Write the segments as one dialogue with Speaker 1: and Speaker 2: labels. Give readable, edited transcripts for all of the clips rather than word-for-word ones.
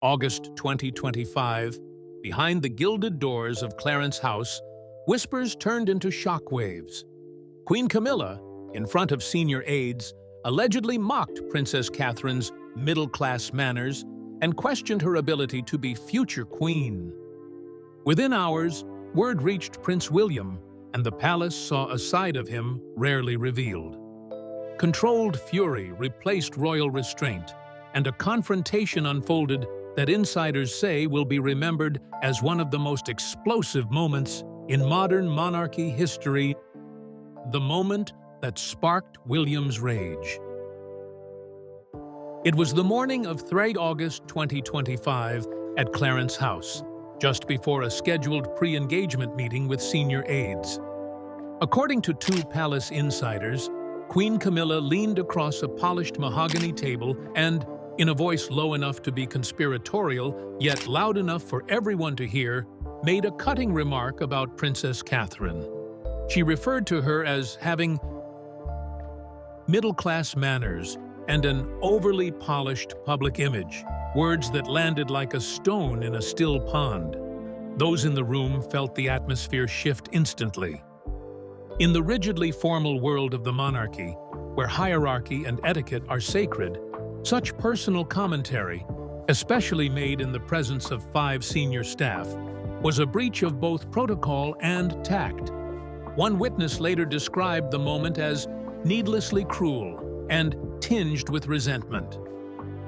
Speaker 1: August 2025, behind the gilded doors of Clarence House, whispers turned into shockwaves. Queen Camilla, in front of senior aides, allegedly mocked Princess Catherine's middle-class manners and questioned her ability to be future queen. Within hours, word reached Prince William, and the palace saw a side of him rarely revealed. Controlled fury replaced royal restraint, and a confrontation unfolded that insiders say will be remembered as one of the most explosive moments in modern monarchy history, the moment that sparked William's rage. It was the morning of 3 August 2025 at Clarence House, just before a scheduled pre-engagement meeting with senior aides. According to two palace insiders, Queen Camilla leaned across a polished mahogany table and, in a voice low enough to be conspiratorial, yet loud enough for everyone to hear, made a cutting remark about Princess Catherine. She referred to her as having middle-class manners and an overly polished public image, words that landed like a stone in a still pond. Those in the room felt the atmosphere shift instantly. In the rigidly formal world of the monarchy, where hierarchy and etiquette are sacred, such personal commentary, especially made in the presence of 5 senior staff, was a breach of both protocol and tact. One witness later described the moment as needlessly cruel and tinged with resentment.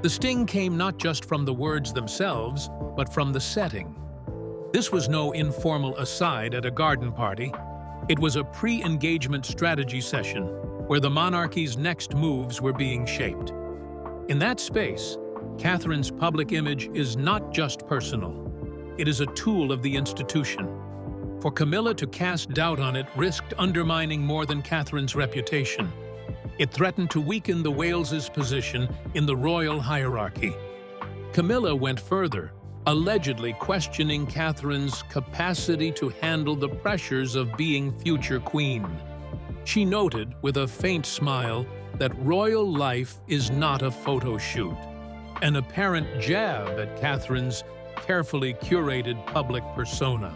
Speaker 1: The sting came not just from the words themselves, but from the setting. This was no informal aside at a garden party. It was a pre-engagement strategy session where the monarchy's next moves were being shaped. In that space, Catherine's public image is not just personal. It is a tool of the institution. For Camilla to cast doubt on it risked undermining more than Catherine's reputation. It threatened to weaken the Wales's position in the royal hierarchy. Camilla went further, allegedly questioning Catherine's capacity to handle the pressures of being future queen. She noted, with a faint smile, that royal life is not a photo shoot, an apparent jab at Catherine's carefully curated public persona.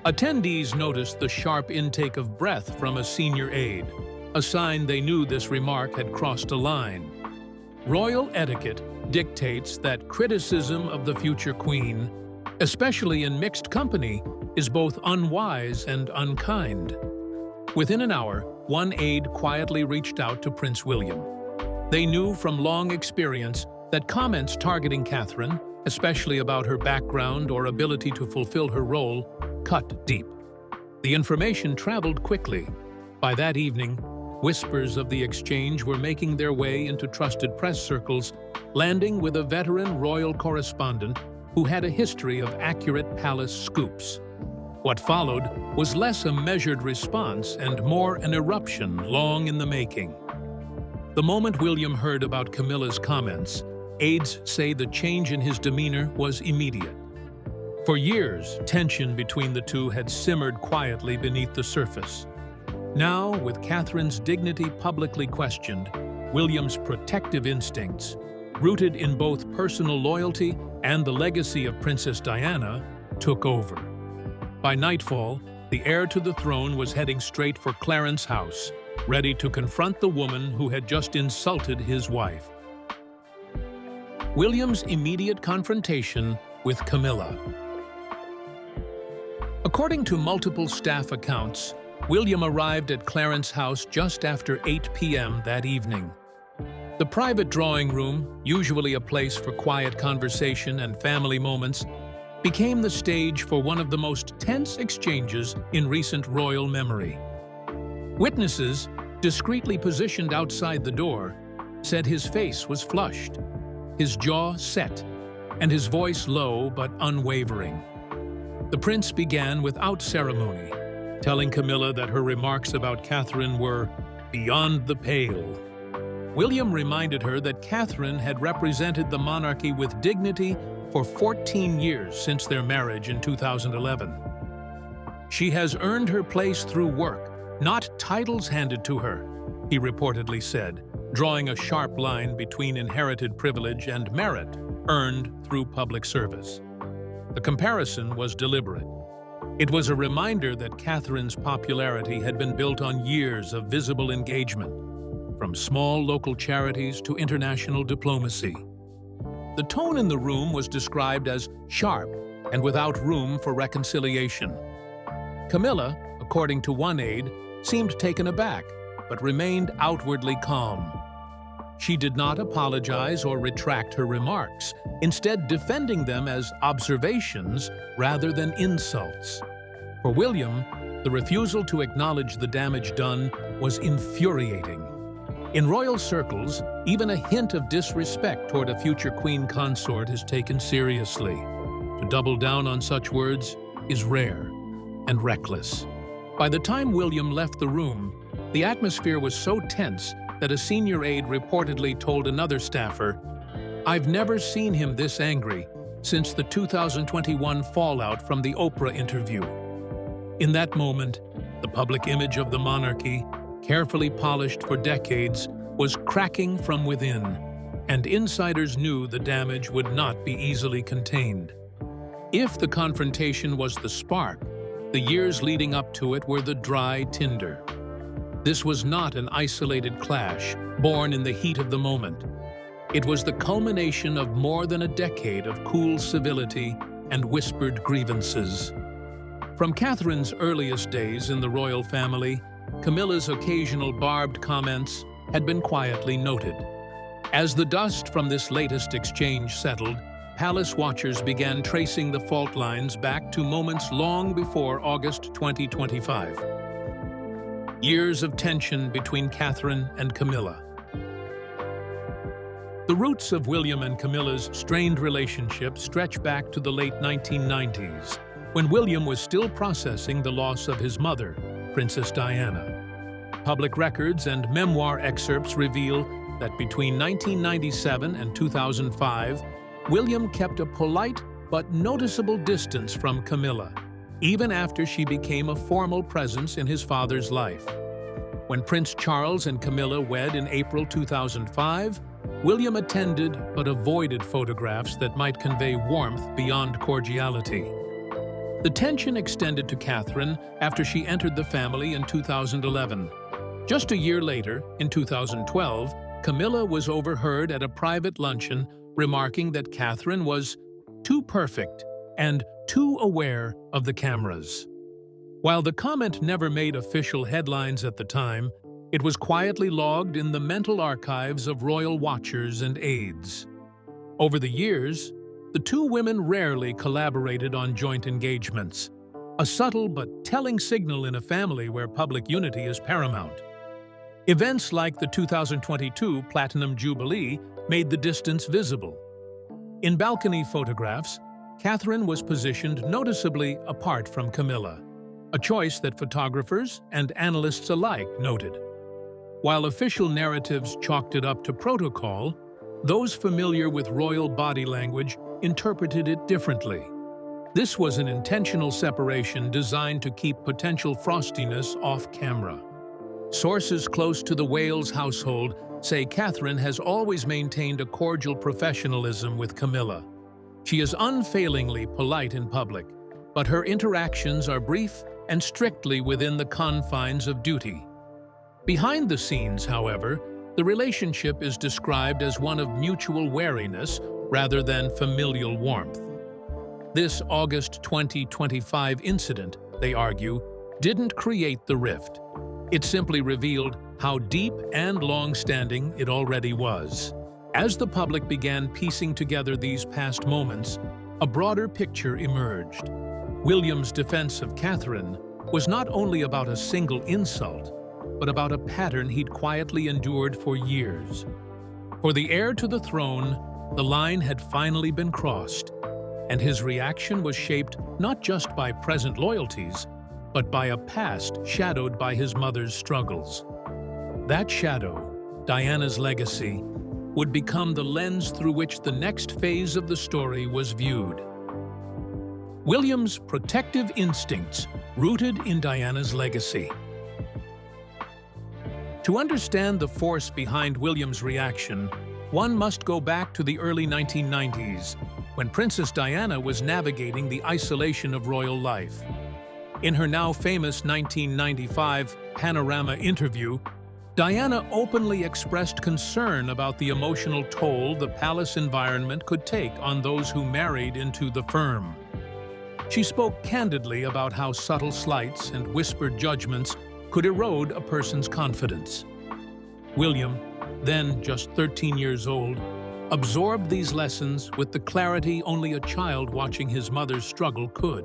Speaker 1: Attendees noticed the sharp intake of breath from a senior aide, a sign they knew this remark had crossed a line. Royal etiquette dictates that criticism of the future queen, especially in mixed company, is both unwise and unkind. Within an hour, one aide quietly reached out to Prince William. They knew from long experience that comments targeting Catherine, especially about her background or ability to fulfill her role, cut deep. The information traveled quickly. By that evening, whispers of the exchange were making their way into trusted press circles, landing with a veteran royal correspondent who had a history of accurate palace scoops. What followed was less a measured response and more an eruption long in the making. The moment William heard about Camilla's comments, aides say the change in his demeanor was immediate. For years, tension between the two had simmered quietly beneath the surface. Now, with Catherine's dignity publicly questioned, William's protective instincts, rooted in both personal loyalty and the legacy of Princess Diana, took over. By nightfall, the heir to the throne was heading straight for Clarence House, ready to confront the woman who had just insulted his wife. William's immediate confrontation with Camilla. According to multiple staff accounts, William arrived at Clarence House just after 8 p.m. that evening. The private drawing room, usually a place for quiet conversation and family moments, became the stage for one of the most tense exchanges in recent royal memory. Witnesses, discreetly positioned outside the door, said his face was flushed, his jaw set, and his voice low but unwavering. The prince began without ceremony, telling Camilla that her remarks about Catherine were beyond the pale. William reminded her that Catherine had represented the monarchy with dignity for 14 years since their marriage in 2011. She has earned her place through work, not titles handed to her, he reportedly said, drawing a sharp line between inherited privilege and merit. earned through public service. The comparison was deliberate. It was a reminder that Catherine's popularity had been built on years of visible engagement, from small local charities to international diplomacy. The tone in the room was described as sharp and without room for reconciliation. Camilla, according to one aide, seemed taken aback, but remained outwardly calm. She did not apologize or retract her remarks, instead defending them as observations rather than insults. For William, the refusal to acknowledge the damage done was infuriating. In royal circles, even a hint of disrespect toward a future queen consort is taken seriously. To double down on such words is rare and reckless. By the time William left the room, the atmosphere was so tense that a senior aide reportedly told another staffer, "I've never seen him this angry since the 2021 fallout from the Oprah interview." In that moment, the public image of the monarchy, carefully polished for decades, was cracking from within, and insiders knew the damage would not be easily contained. If the confrontation was the spark, the years leading up to it were the dry tinder. This was not an isolated clash, born in the heat of the moment. It was the culmination of more than a decade of cool civility and whispered grievances. From Catherine's earliest days in the royal family, Camilla's occasional barbed comments had been quietly noted. As the dust from this latest exchange settled, palace watchers began tracing the fault lines back to moments long before August 2025. Years of tension between Catherine and Camilla. The roots of William and Camilla's strained relationship stretch back to the late 1990s, when William was still processing the loss of his mother, Princess Diana. Public records and memoir excerpts reveal that between 1997 and 2005, William kept a polite but noticeable distance from Camilla, even after she became a formal presence in his father's life. When Prince Charles and Camilla wed in April 2005, William attended but avoided photographs that might convey warmth beyond cordiality. The tension extended to Catherine after she entered the family in 2011. Just a year later, in 2012, Camilla was overheard at a private luncheon remarking that Catherine was too perfect and too aware of the cameras. While the comment never made official headlines at the time, it was quietly logged in the mental archives of royal watchers and aides. Over the years, the two women rarely collaborated on joint engagements, a subtle but telling signal in a family where public unity is paramount. Events like the 2022 Platinum Jubilee made the distance visible. In balcony photographs, Catherine was positioned noticeably apart from Camilla, a choice that photographers and analysts alike noted. While official narratives chalked it up to protocol, those familiar with royal body language interpreted it differently. This was an intentional separation designed to keep potential frostiness off camera. Sources close to the Wales household say Catherine has always maintained a cordial professionalism with Camilla. She is unfailingly polite in public, but her interactions are brief and strictly within the confines of duty. Behind the scenes, however, the relationship is described as one of mutual wariness rather than familial warmth. This August 2025 incident, they argue, didn't create the rift. It simply revealed how deep and long-standing it already was. As the public began piecing together these past moments, a broader picture emerged. William's defense of Catherine was not only about a single insult, but about a pattern he'd quietly endured for years. For the heir to the throne, the line had finally been crossed, and his reaction was shaped not just by present loyalties, but by a past shadowed by his mother's struggles. That shadow, Diana's legacy, would become the lens through which the next phase of the story was viewed. William's protective instincts rooted in Diana's legacy. To understand the force behind William's reaction, one must go back to the early 1990s, when Princess Diana was navigating the isolation of royal life. In her now famous 1995 Panorama interview, Diana openly expressed concern about the emotional toll the palace environment could take on those who married into the firm. She spoke candidly about how subtle slights and whispered judgments could erode a person's confidence. William, then just 13 years old, absorbed these lessons with the clarity only a child watching his mother's struggle could.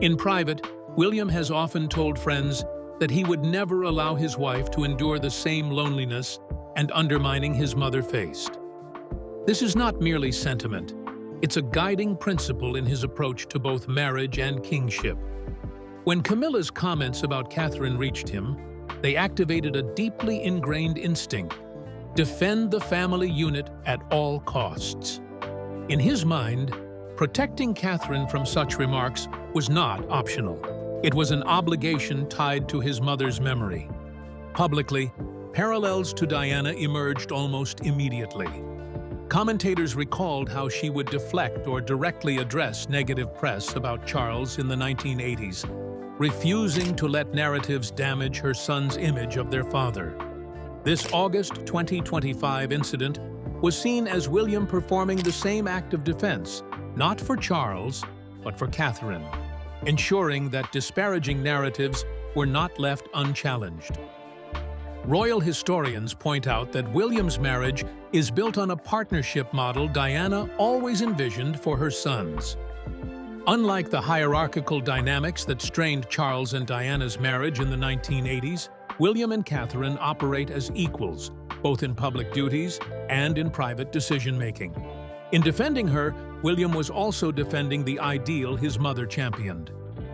Speaker 1: In private, William has often told friends that he would never allow his wife to endure the same loneliness and undermining his mother faced. This is not merely sentiment, it's a guiding principle in his approach to both marriage and kingship. When Camilla's comments about Catherine reached him, they activated a deeply ingrained instinct: defend the family unit at all costs. In his mind, protecting Catherine from such remarks was not optional. It was an obligation tied to his mother's memory. Publicly, parallels to Diana emerged almost immediately. Commentators recalled how she would deflect or directly address negative press about Charles in the 1980s, refusing to let narratives damage her son's image of their father. This August 2025 incident was seen as William performing the same act of defense, not for Charles, but for Catherine, ensuring that disparaging narratives were not left unchallenged. Royal historians point out that William's marriage is built on a partnership model Diana always envisioned for her sons. Unlike the hierarchical dynamics that strained Charles and Diana's marriage in the 1980s, William and Catherine operate as equals, both in public duties and in private decision-making. In defending her, William was also defending the ideal his mother championed: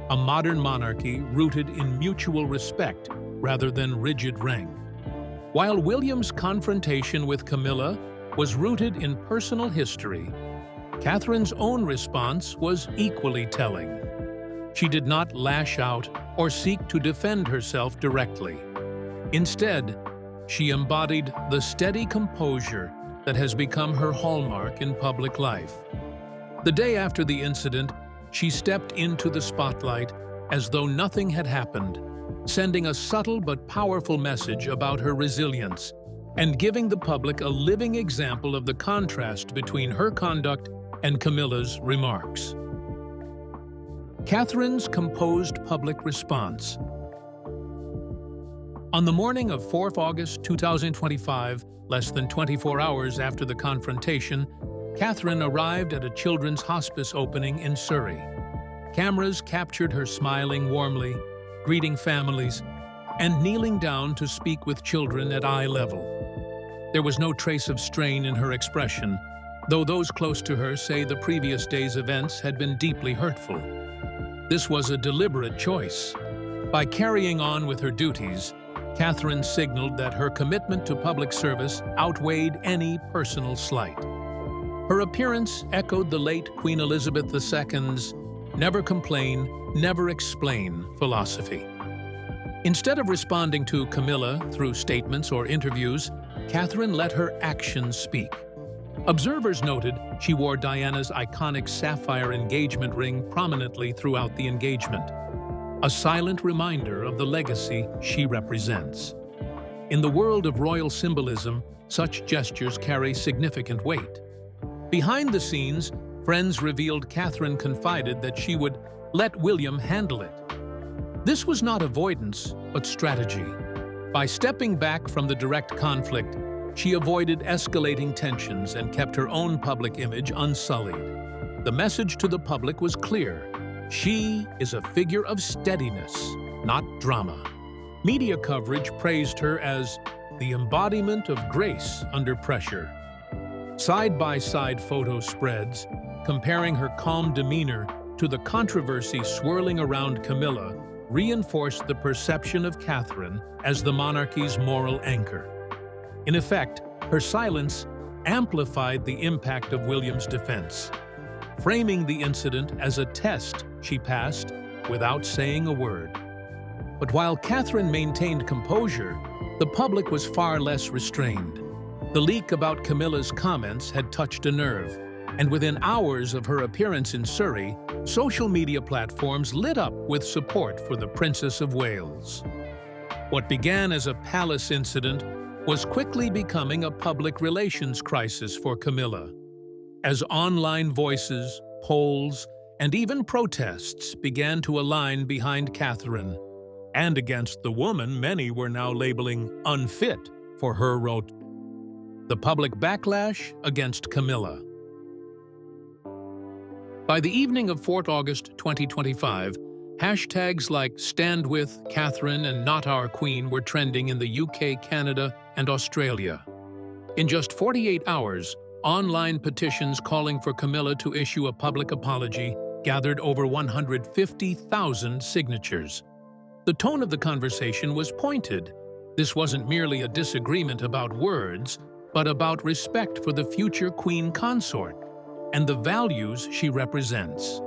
Speaker 1: a modern monarchy rooted in mutual respect rather than rigid rank. While William's confrontation with Camilla was rooted in personal history, Catherine's own response was equally telling. She did not lash out or seek to defend herself directly. Instead, she embodied the steady composure that has become her hallmark in public life. The day after the incident, she stepped into the spotlight as though nothing had happened, sending a subtle but powerful message about her resilience and giving the public a living example of the contrast between her conduct and Camilla's remarks. Catherine's composed public response. On the morning of 4th August 2025, less than 24 hours after the confrontation, Catherine arrived at a children's hospice opening in Surrey. Cameras captured her smiling warmly, greeting families, and kneeling down to speak with children at eye level. There was no trace of strain in her expression, though those close to her say the previous day's events had been deeply hurtful. This was a deliberate choice. By carrying on with her duties, Catherine signaled that her commitment to public service outweighed any personal slight. Her appearance echoed the late Queen Elizabeth II's "never complain, never explain" philosophy. Instead of responding to Camilla through statements or interviews, Catherine let her actions speak. Observers noted she wore Diana's iconic sapphire engagement ring prominently throughout the engagement, a silent reminder of the legacy she represents. In the world of royal symbolism, such gestures carry significant weight. Behind the scenes, friends revealed Catherine confided that she would let William handle it. This was not avoidance, but strategy. By stepping back from the direct conflict, she avoided escalating tensions and kept her own public image unsullied. The message to the public was clear: she is a figure of steadiness, not drama. Media coverage praised her as the embodiment of grace under pressure. Side-by-side photo spreads, comparing her calm demeanor to the controversy swirling around Camilla, reinforced the perception of Catherine as the monarchy's moral anchor. In effect, her silence amplified the impact of William's defense, framing the incident as a test she passed without saying a word. But while Catherine maintained composure, the public was far less restrained. The leak about Camilla's comments had touched a nerve, and within hours of her appearance in Surrey, social media platforms lit up with support for the Princess of Wales. What began as a palace incident was quickly becoming a public relations crisis for Camilla, as online voices, polls, and even protests began to align behind Catherine, and against the woman many were now labeling unfit for her role. The public backlash against Camilla. By the evening of 4th August 2025, hashtags like Stand With Catherine and Not Our Queen were trending in the UK, Canada, and Australia. In just 48 hours, online petitions calling for Camilla to issue a public apology gathered over 150,000 signatures. The tone of the conversation was pointed. This wasn't merely a disagreement about words, but about respect for the future Queen Consort and the values she represents.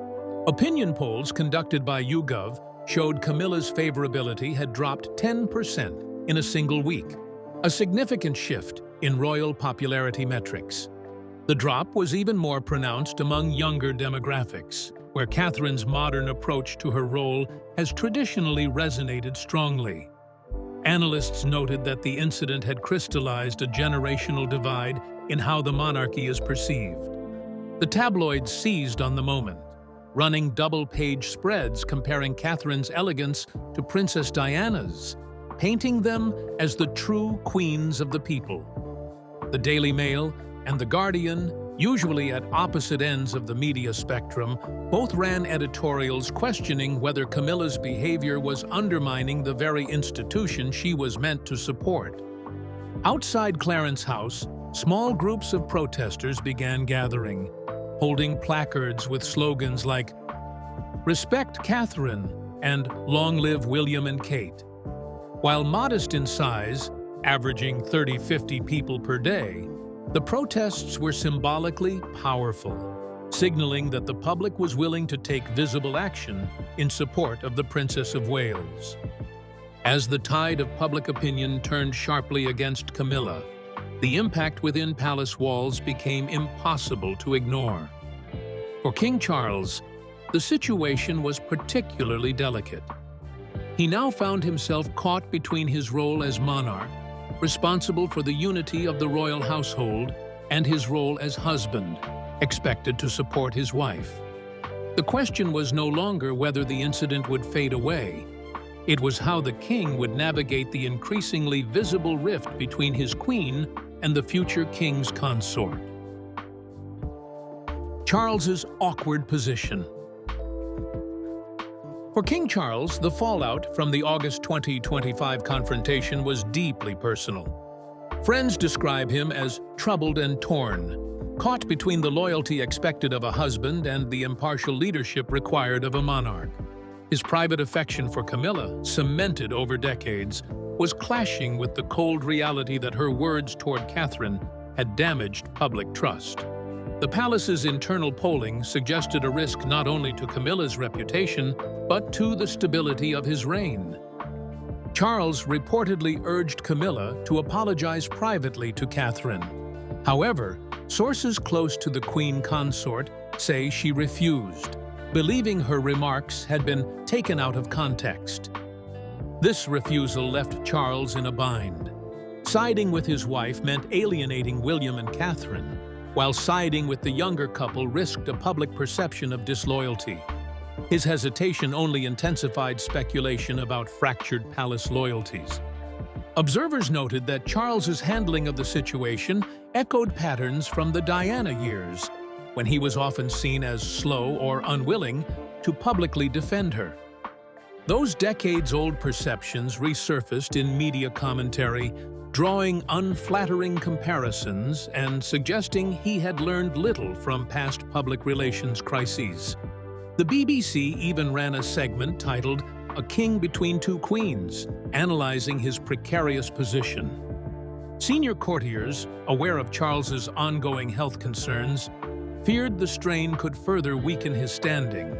Speaker 1: Opinion polls conducted by YouGov showed Camilla's favorability had dropped 10% in a single week, a significant shift in royal popularity metrics. The drop was even more pronounced among younger demographics, where Catherine's modern approach to her role has traditionally resonated strongly. Analysts noted that the incident had crystallized a generational divide in how the monarchy is perceived. The tabloids seized on the moment, running double-page spreads comparing Catherine's elegance to Princess Diana's, painting them as the true queens of the people. The Daily Mail and The Guardian, usually at opposite ends of the media spectrum, both ran editorials questioning whether Camilla's behavior was undermining the very institution she was meant to support. Outside Clarence House, small groups of protesters began gathering, holding placards with slogans like "Respect Catherine" and "Long live William and Kate." While modest in size, averaging 30-50 people per day, the protests were symbolically powerful, signaling that the public was willing to take visible action in support of the Princess of Wales. As the tide of public opinion turned sharply against Camilla, the impact within palace walls became impossible to ignore. For King Charles, the situation was particularly delicate. He now found himself caught between his role as monarch, responsible for the unity of the royal household, and his role as husband, expected to support his wife. The question was no longer whether the incident would fade away. It was how the king would navigate the increasingly visible rift between his queen and the future king's consort. Charles's awkward position. For King Charles, the fallout from the August 2025 confrontation was deeply personal. Friends describe him as troubled and torn, caught between the loyalty expected of a husband and the impartial leadership required of a monarch. His private affection for Camilla, cemented over decades, was clashing with the cold reality that her words toward Catherine had damaged public trust. The palace's internal polling suggested a risk not only to Camilla's reputation, but to the stability of his reign. Charles reportedly urged Camilla to apologize privately to Catherine. However, sources close to the Queen Consort say she refused, believing her remarks had been taken out of context. This refusal left Charles in a bind. Siding with his wife meant alienating William and Catherine, while siding with the younger couple risked a public perception of disloyalty. His hesitation only intensified speculation about fractured palace loyalties. Observers noted that Charles's handling of the situation echoed patterns from the Diana years, when he was often seen as slow or unwilling to publicly defend her. Those decades-old perceptions resurfaced in media commentary, drawing unflattering comparisons and suggesting he had learned little from past public relations crises. The BBC even ran a segment titled "A King Between Two Queens," analyzing his precarious position. Senior courtiers, aware of Charles's ongoing health concerns, feared the strain could further weaken his standing.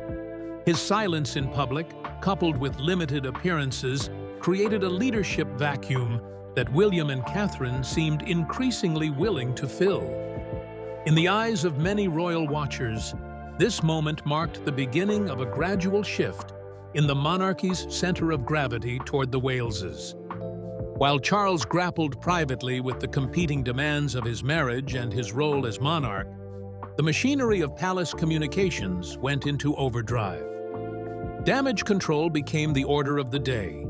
Speaker 1: His silence in public, coupled with limited appearances, created a leadership vacuum that William and Catherine seemed increasingly willing to fill. In the eyes of many royal watchers, this moment marked the beginning of a gradual shift in the monarchy's center of gravity toward the Waleses. While Charles grappled privately with the competing demands of his marriage and his role as monarch, the machinery of palace communications went into overdrive. Damage control became the order of the day,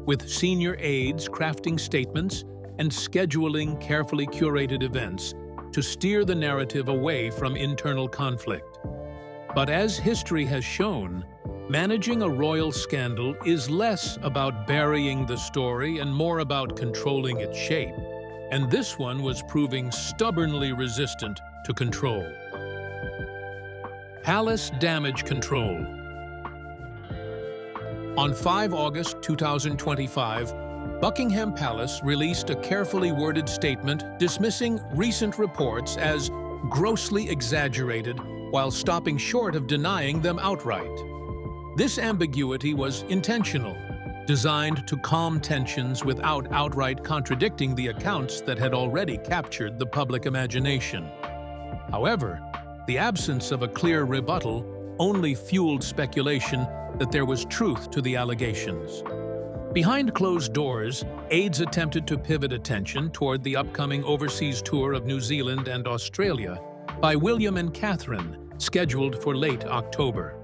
Speaker 1: with senior aides crafting statements and scheduling carefully curated events to steer the narrative away from internal conflict. But as history has shown, managing a royal scandal is less about burying the story and more about controlling its shape, and this one was proving stubbornly resistant to control. Palace damage control. On 5 August 2025, Buckingham Palace released a carefully worded statement dismissing recent reports as grossly exaggerated while stopping short of denying them outright. This ambiguity was intentional, designed to calm tensions without outright contradicting the accounts that had already captured the public imagination. However, the absence of a clear rebuttal only fueled speculation that there was truth to the allegations. Behind closed doors, aides attempted to pivot attention toward the upcoming overseas tour of New Zealand and Australia by William and Catherine, scheduled for late October.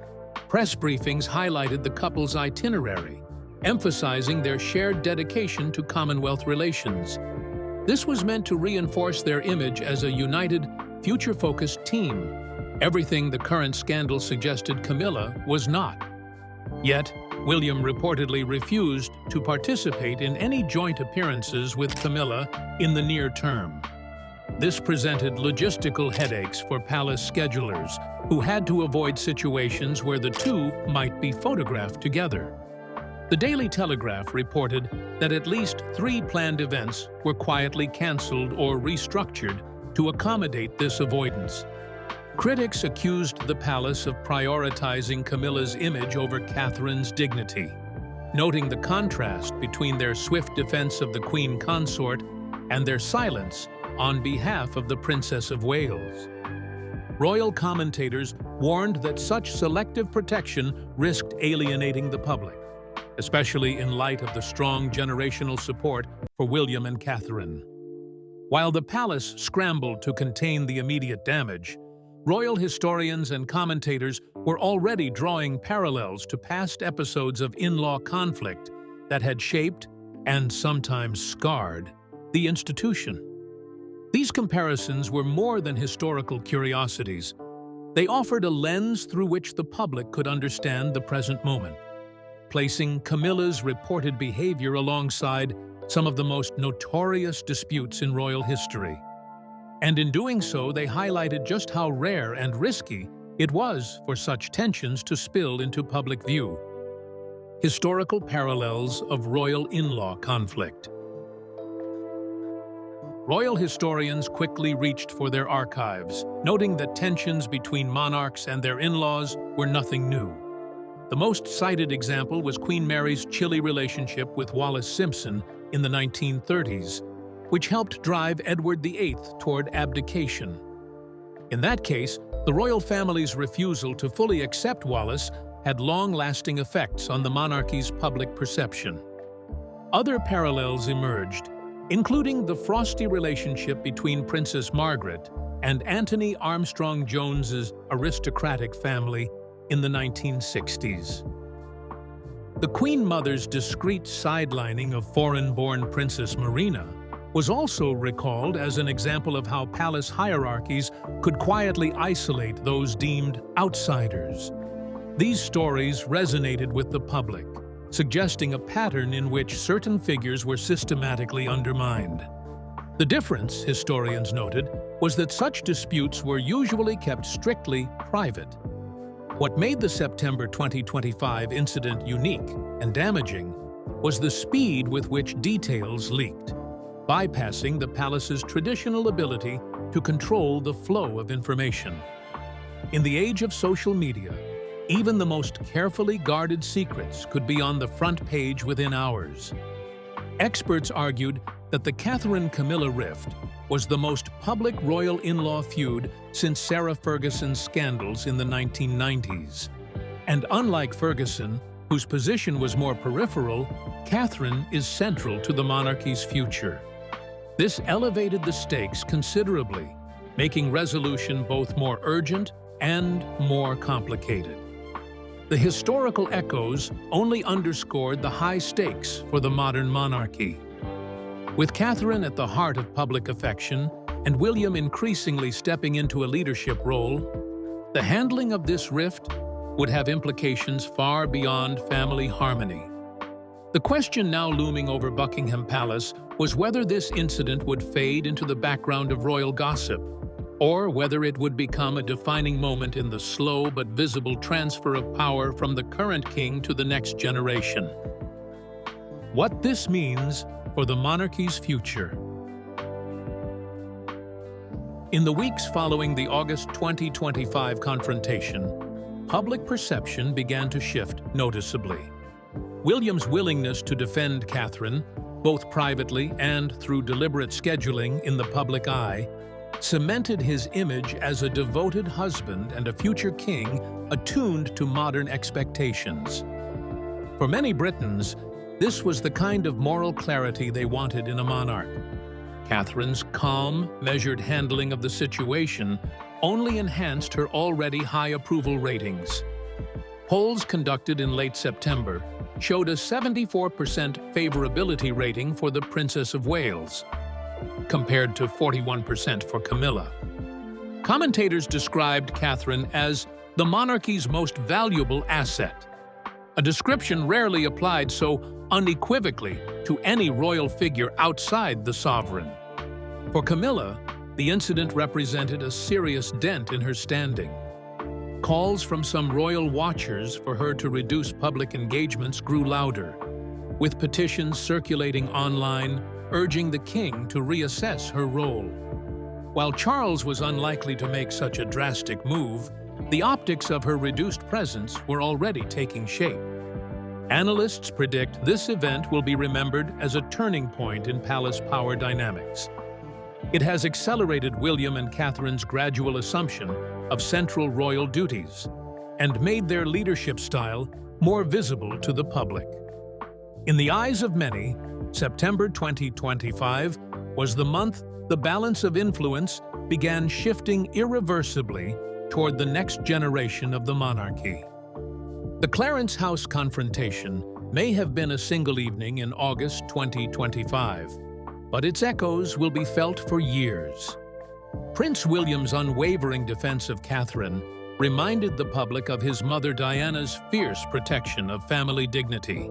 Speaker 1: Press briefings highlighted the couple's itinerary, emphasizing their shared dedication to Commonwealth relations. This was meant to reinforce their image as a united, future-focused team, everything the current scandal suggested Camilla was not. Yet, William reportedly refused to participate in any joint appearances with Camilla in the near term. This presented logistical headaches for palace schedulers, who had to avoid situations where the two might be photographed together. The Daily Telegraph reported that at least 3 planned events were quietly canceled or restructured to accommodate this avoidance. Critics accused the palace of prioritizing Camilla's image over Catherine's dignity, noting the contrast between their swift defense of the Queen Consort and their silence on behalf of the Princess of Wales. Royal commentators warned that such selective protection risked alienating the public, especially in light of the strong generational support for William and Catherine. While the palace scrambled to contain the immediate damage, royal historians and commentators were already drawing parallels to past episodes of in-law conflict that had shaped, and sometimes scarred, the institution. These comparisons were more than historical curiosities. They offered a lens through which the public could understand the present moment, placing Camilla's reported behavior alongside some of the most notorious disputes in royal history. And in doing so, they highlighted just how rare and risky it was for such tensions to spill into public view. Historical parallels of royal in-law conflict. Royal historians quickly reached for their archives, noting that tensions between monarchs and their in-laws were nothing new. The most cited example was Queen Mary's chilly relationship with Wallis Simpson in the 1930s, which helped drive Edward VIII toward abdication. In that case, the royal family's refusal to fully accept Wallis had long-lasting effects on the monarchy's public perception. Other parallels emerged, including the frosty relationship between Princess Margaret and Anthony Armstrong Jones's aristocratic family in the 1960s. The Queen Mother's discreet sidelining of foreign-born Princess Marina was also recalled as an example of how palace hierarchies could quietly isolate those deemed outsiders. These stories resonated with the public, suggesting a pattern in which certain figures were systematically undermined. The difference, historians noted, was that such disputes were usually kept strictly private. What made the September 2025 incident unique and damaging was the speed with which details leaked, bypassing the palace's traditional ability to control the flow of information. In the age of social media, even the most carefully guarded secrets could be on the front page within hours. Experts argued that the Catherine-Camilla rift was the most public royal in-law feud since Sarah Ferguson's scandals in the 1990s. And unlike Ferguson, whose position was more peripheral, Catherine is central to the monarchy's future. This elevated the stakes considerably, making resolution both more urgent and more complicated. The historical echoes only underscored the high stakes for the modern monarchy. With Catherine at the heart of public affection and William increasingly stepping into a leadership role, the handling of this rift would have implications far beyond family harmony. The question now looming over Buckingham Palace was whether this incident would fade into the background of royal gossip, or whether it would become a defining moment in the slow but visible transfer of power from the current king to the next generation. What this means for the monarchy's future. In the weeks following the August 2025 confrontation, public perception began to shift noticeably. William's willingness to defend Catherine, both privately and through deliberate scheduling in the public eye, cemented his image as a devoted husband and a future king attuned to modern expectations. For many Britons, this was the kind of moral clarity they wanted in a monarch. Catherine's calm, measured handling of the situation only enhanced her already high approval ratings. Polls conducted in late September showed a 74% favorability rating for the Princess of Wales, compared to 41% for Camilla. Commentators described Catherine as the monarchy's most valuable asset, a description rarely applied so unequivocally to any royal figure outside the sovereign. For Camilla, the incident represented a serious dent in her standing. Calls from some royal watchers for her to reduce public engagements grew louder, with petitions circulating online urging the king to reassess her role. While Charles was unlikely to make such a drastic move, the optics of her reduced presence were already taking shape. Analysts predict this event will be remembered as a turning point in palace power dynamics. It has accelerated William and Catherine's gradual assumption of central royal duties and made their leadership style more visible to the public. In the eyes of many, September 2025 was the month the balance of influence began shifting irreversibly toward the next generation of the monarchy. The Clarence House confrontation may have been a single evening in August 2025, but its echoes will be felt for years. Prince William's unwavering defense of Catherine reminded the public of his mother Diana's fierce protection of family dignity.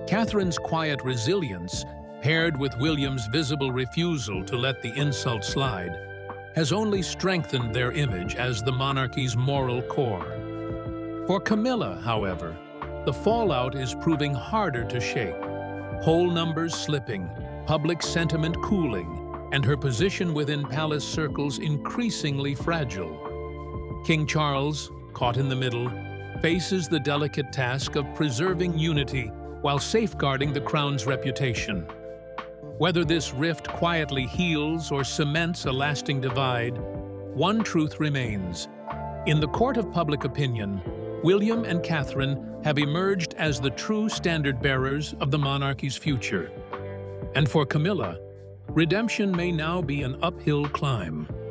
Speaker 1: Catherine's quiet resilience, paired with William's visible refusal to let the insult slide, has only strengthened their image as the monarchy's moral core. For Camilla, however, the fallout is proving harder to shake. Poll numbers slipping, public sentiment cooling, and her position within palace circles increasingly fragile. King Charles, caught in the middle, faces the delicate task of preserving unity while safeguarding the crown's reputation. Whether this rift quietly heals or cements a lasting divide, one truth remains. In the court of public opinion, William and Catherine have emerged as the true standard-bearers of the monarchy's future. And for Camilla, redemption may now be an uphill climb.